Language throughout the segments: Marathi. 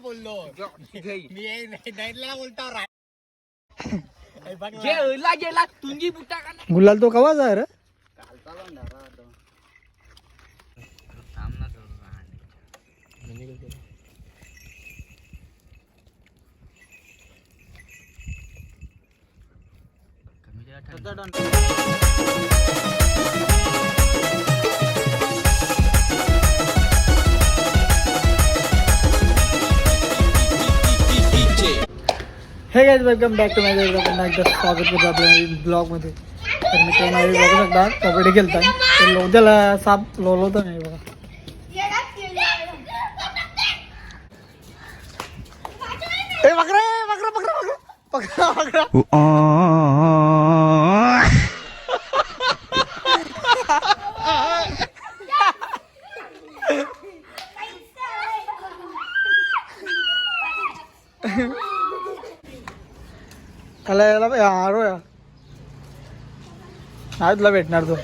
बोललो गुलाल तो कवा जा रे hey guys welcome back to my पुन्हा एकदा स्वागत करतो आपल्या ब्लॉग मध्ये. तर मित्रांनो बघू शकता कबड्डी खेळताय तर लोद्याला साप लोलवतो नाही बघा. ए बकरा बकरा बकरा बकरा बकरा त्याला याला हारो या नाही तुला भेटणार तो.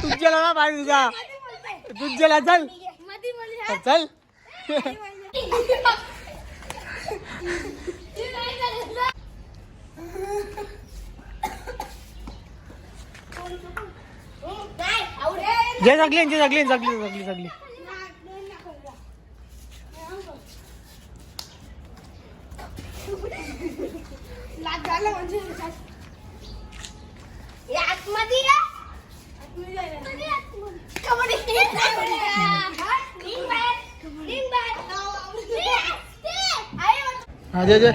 तुझ्याला ना बाई तुझा तुझ्याला चल चल. जे जगली जे जगली जगली जगली जगली हा जे जे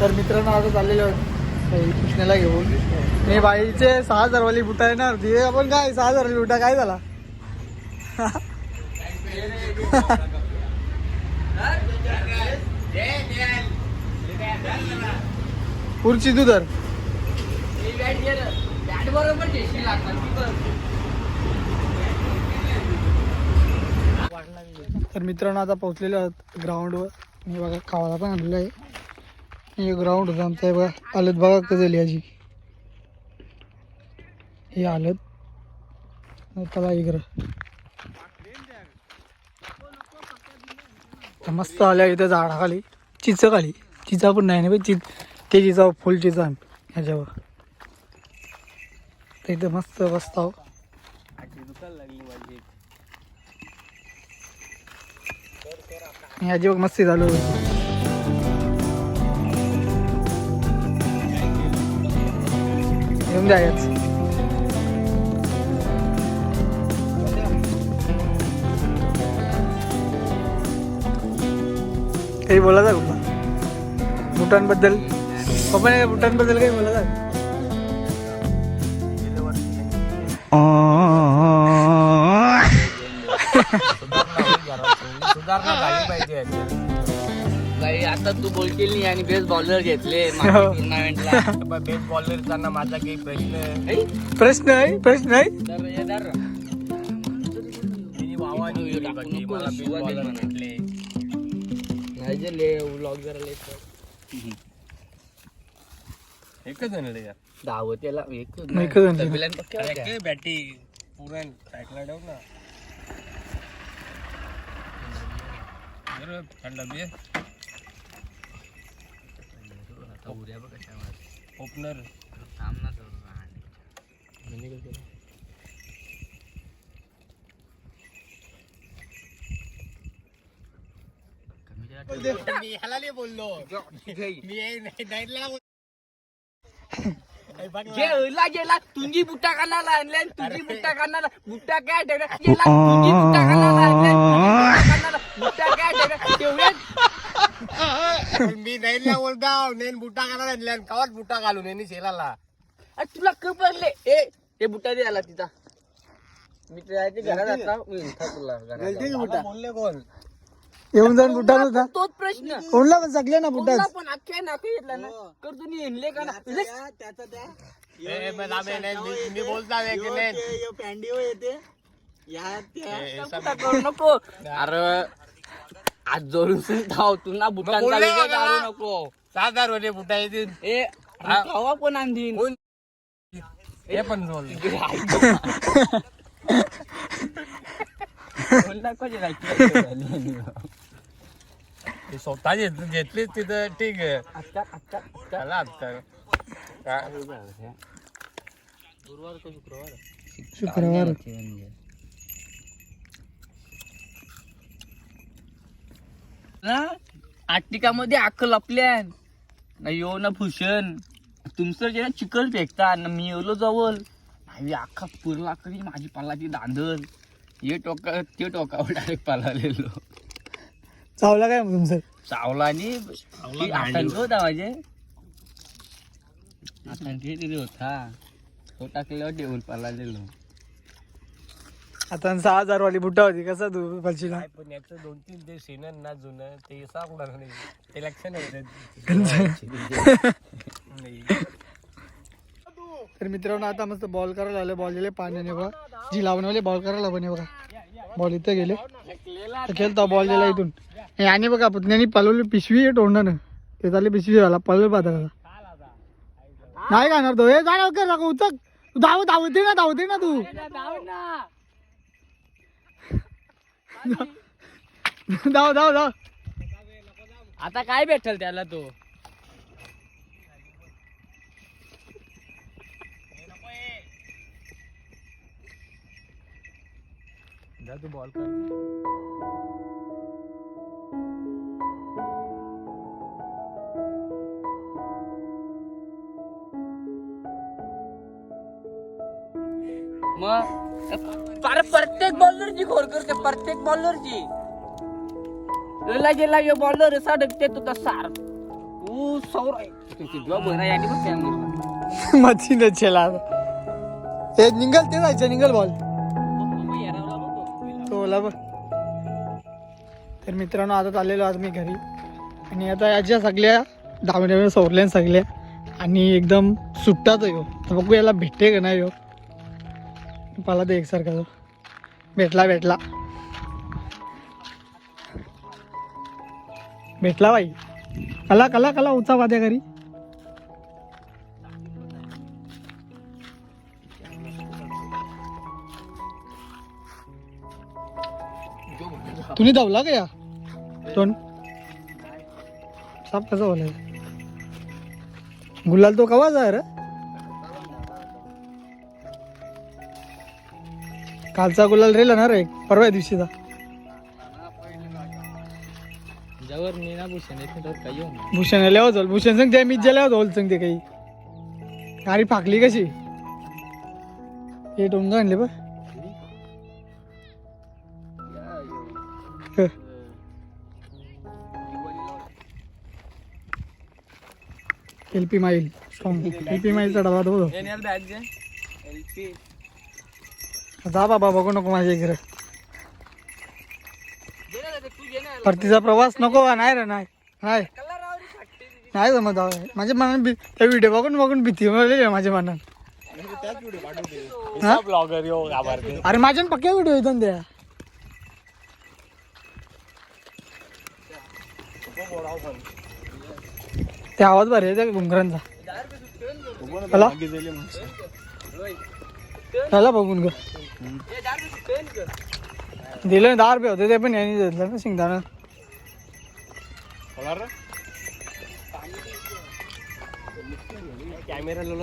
तर मित्रांनो आता चाललेलो कृष्णाला घेऊन मी बाईचे 6,000 वाली बुटा येणार होती. आपण काय 6,000 वाली बुटा काय झाला पुढची तू तर तर मित्रांनो आता पोहोचलेलो आहोत ग्राउंडवर. मी बघा खावायला पण आणलेलं आहे. हे ग्राउंड होतं आमचं आहे बघा. हालत बघा कसं झाली याची ही हालत. त्याला इकडं मस्त आल्या इथं झाडाखाली चिंच खाली चिंचा पण नाही ना चिंच ते चिंचा फुल चिंचा ह्याच्यावर तर इथं मस्त बसताव. ह्याची बघ मस्ती चालू येऊन द्या याच काही बोला जा कुठला बुटांबद्दल पप्पा बुटांबद्दल काही बोला जा. सुधारणा झाली पाहिजे. आता तू बोलशील नाही आणि बेस्ट बॉलर घेतले टुर्नामेंटला. बेस्ट बॉलरचा ना माझा काही प्रश्न आहे मला बेस्ट बॉलर भेटले व्लॉग जरा एकच जण दावतेला बॅटिंग पुरण साईडला ठेव ना थंड बी ओपनर मी ह्याला बोललो मी गेला गेला तुझी बुट्टा कानाला आणल्या तुझी बुट्टा कानाला बुट्टा काय गेला तुझी बुट्टा कानाला आणल्या बुट्टा काय तेवढ्यात मी नाही बोलता नेन बुट्टा कानाला आणल्या कवाच बुट्टा घालून यांनी शेलाला तुला कपरले ए बुट्टा दे आला तिचा मी त्याच्या घरात आता तुला बोलले कोण येऊन जाऊन बुड्डा होता तोच प्रश्न कोणला पण सगळे ना बुड्डा कोणला पण अख्ख्या नाक घेतला ना कर तुम्ही हिंडले का ना मी बोलता करू नको अरे आज जोडून धाव तू ना बुटांचा विजय काढू नको 6,000 होते बुट्टा येतील ए खावा पण आणीन हे पण बोल स्वतः घेतलीच तिथं ठीक आहे चला आता शुक्रवार आटिकामध्ये अक्कल आपल्या ना यो ना भूषण तुमचं जे चिकल फेकता ना मी येलो जवळ नाही अख्खा पुरला करी माझी पालाची दांदल हे टोका ते टोकावर डायरेक्ट पालालेलो चावला काय मग तुमचं चावला आणि आतंक होता माझे आतंक तरी होता तो टाकल्यावर टेबल पालालेलो आता 6,000 वाली बुट्टा होती कसा तू पलशीला पण याचं 2-3 ते सीनर ना जुनं ते सांगणार नाही ते लक्षण तर मित्रांनो आता मस्त बॉल करायला आले बॉल गेले पाण्याने बघा जी लावणवाले बॉल करायला बने बघा बॉल इथं गेले खेळता बॉल गेला इथून आणि बघा पुतण्यानी पलवली पिशवी तोंडानं ते चालले पिशवी झाला पलव पाहता का नाही गाणार तो हे जाणार कर नका उचक धावते ना तू धाव आता काय भेटल त्याला तो तू बॉल कर मग प्रत्येक बॉलरची खोर करते प्रत्येक बॉलरची गेला यो बॉलर सडकते तू तसार तू सौर बरा याने बघ मच्छी नचेला ते निघल ते जायचं निघल बॉल तो ओला बघ तर मित्रांनो आता चाललेलो आज मी घरी आणि आता याच्या सगळ्या धावण्या सोडल्या सगळ्या आणि एकदम सुट्टाच यो बघू याला भेटते का नाही यो पाला ते एकसारखा जो भेटला बाई कला उचा वाद्या घरी तुम्ही धावला का या तोंड साप कसा बोलाय गुलाल तो कवा जा रे कालचा गुलाल रेला ना रे परवा दिवशीचा जवर मी ना भूषण काही भूषण आल्यावर जाऊ भूषण सांग त्या मीच गेल्यावर जाऊ सांगते काही गाडी फाकली कशी हे टोंग आणले बघ एलपी माईल स्ट्रॉंग एलपी माईलचा डबा तो जा बाबा बघू नको माझ्या इकडे परतीचा प्रवास नको का नाही रे नाही जमत माझ्या मनात त्या व्हिडिओ बघून भीती माझ्या मनात अरे माझ्या पक्क्या व्हिडिओ येतो द्या ते आवाज भारी आहे त्या घुंगरांचा त्याला बघून ग दिलं 10 रुपये होते ते पण यांनी घेतलं ना शिंगदाणा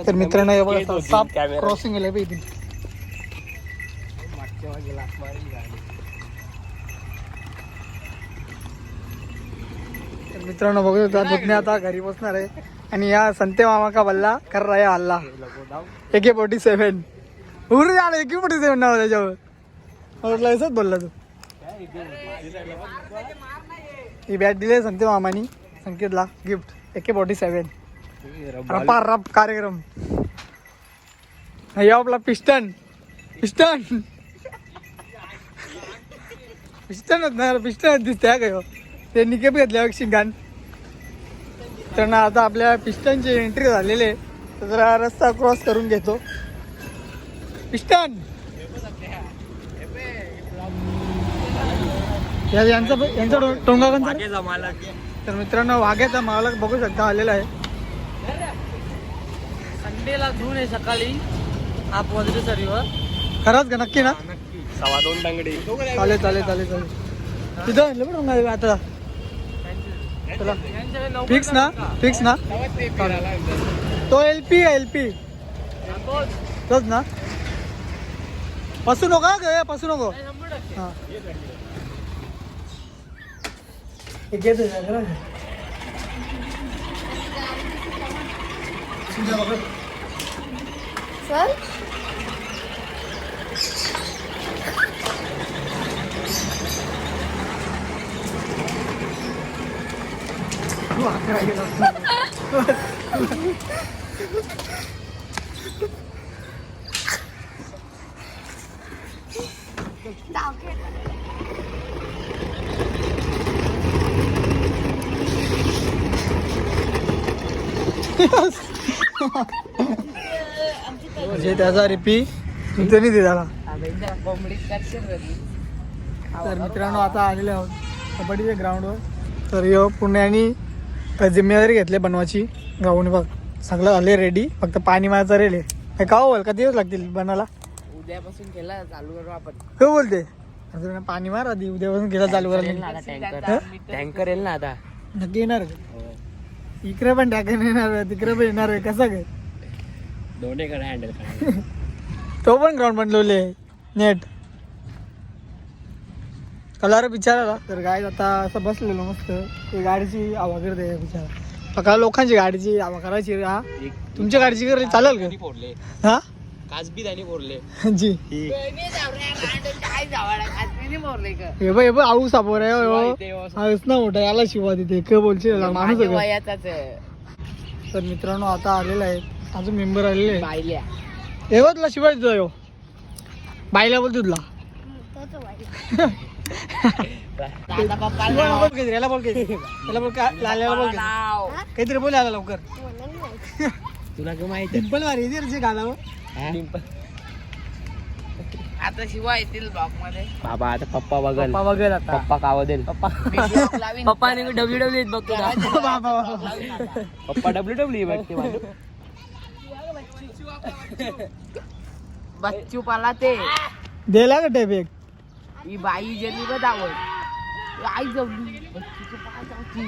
तर मित्रांनो हे बघा साप क्रॉसिंग गेले बे इथून तर मित्रांनो बघू पुतण्या आता घरी बसणार आहे आणि या संते मामा का बल्ला कर रहा है हल्ला AK-47 उर झालं AK-47 नाव त्याच्यावर म्हटलं असंच बोलला तू ही बॅट दिली संते मामानी संकेतला गिफ्ट AK-47 रप कार्यक्रम हे आपला पिस्टन पिस्टनच नाही पिस्टनच दिसते काय ते निकेप घेतल्या शिंगान तर ना आता आपल्या पिस्टनची एंट्री झालेली तर जरा रस्ता क्रॉस करून घेतो पिस्टन यांचा टोंगा कोणता तर मित्रांनो वाघ्याचा मालक बघू शकता आलेला आहे संडेला घेऊन आहे सकाळी 8 वाजता सरीवर खरंच का नक्की ना 2.25 टंगडी चालेल तिथं आणलं पण टोंगा आता चला फिक्स ना तो LP तोच ना पसू नको हा एक घेतो सर म्हणजे त्याचा रिपी त्यांनी दिला तर मित्रांनो आता आलेले आहोत कबड्डीच्या ग्राउंडवर तर यो पुण्यानी जिम्मेदारी घेतली बनवायची गावून बघ सगळं आले रेडी फक्त पाणी मारायचं रेले काय का बोल का दिवस लागतील बनायला उद्यापासून केला चालू करू आपण काय बोलते आता पाणी मार आधी उद्यापासून केला चालू करायला टँकर येईल ना आता नक्की येणार का? इकडे पण टाकून येणार तिकडे पण येणार आहे कसं काय दोन्हीकडे हँडल तो पण ग्राउंड बनवले नेट कलर बिचाराला तर गाडी आता असं बसलेलो मस्त ते गाडीची हवा करते बिचारा सकाळ लोकांची गाडीची हवा करायची हा तुमच्या गाडीची करली चालेल का फोडले हा काजबी त्याने फोडले जी हे बघ आऊ सापोर आहे हाच ना मोठा याला शिवा तिथे काय बोलशील माणूस आहे. तर मित्रांनो आता आलेला आहे अजून मेंबर आलेले आहे हे बघ तुला शिवाय देतो ह्यो. बाईला बोल तुला याला बोल लाल्याला बोल काहीतरी बोल आला लवकर तुला काय माहिती सिंपल मारी गालावर आता शिवा येतील ब्लॉक मध्ये बाबा आता पप्पा बघल आता पप्पा काव देल पप्पाने WWE बघतो पप्पा WWE बघते बच्चू पाला ते दिला का टेप एक ही बाई गेली बघ आवड आई जवली बच्चूचं पाय जाऊची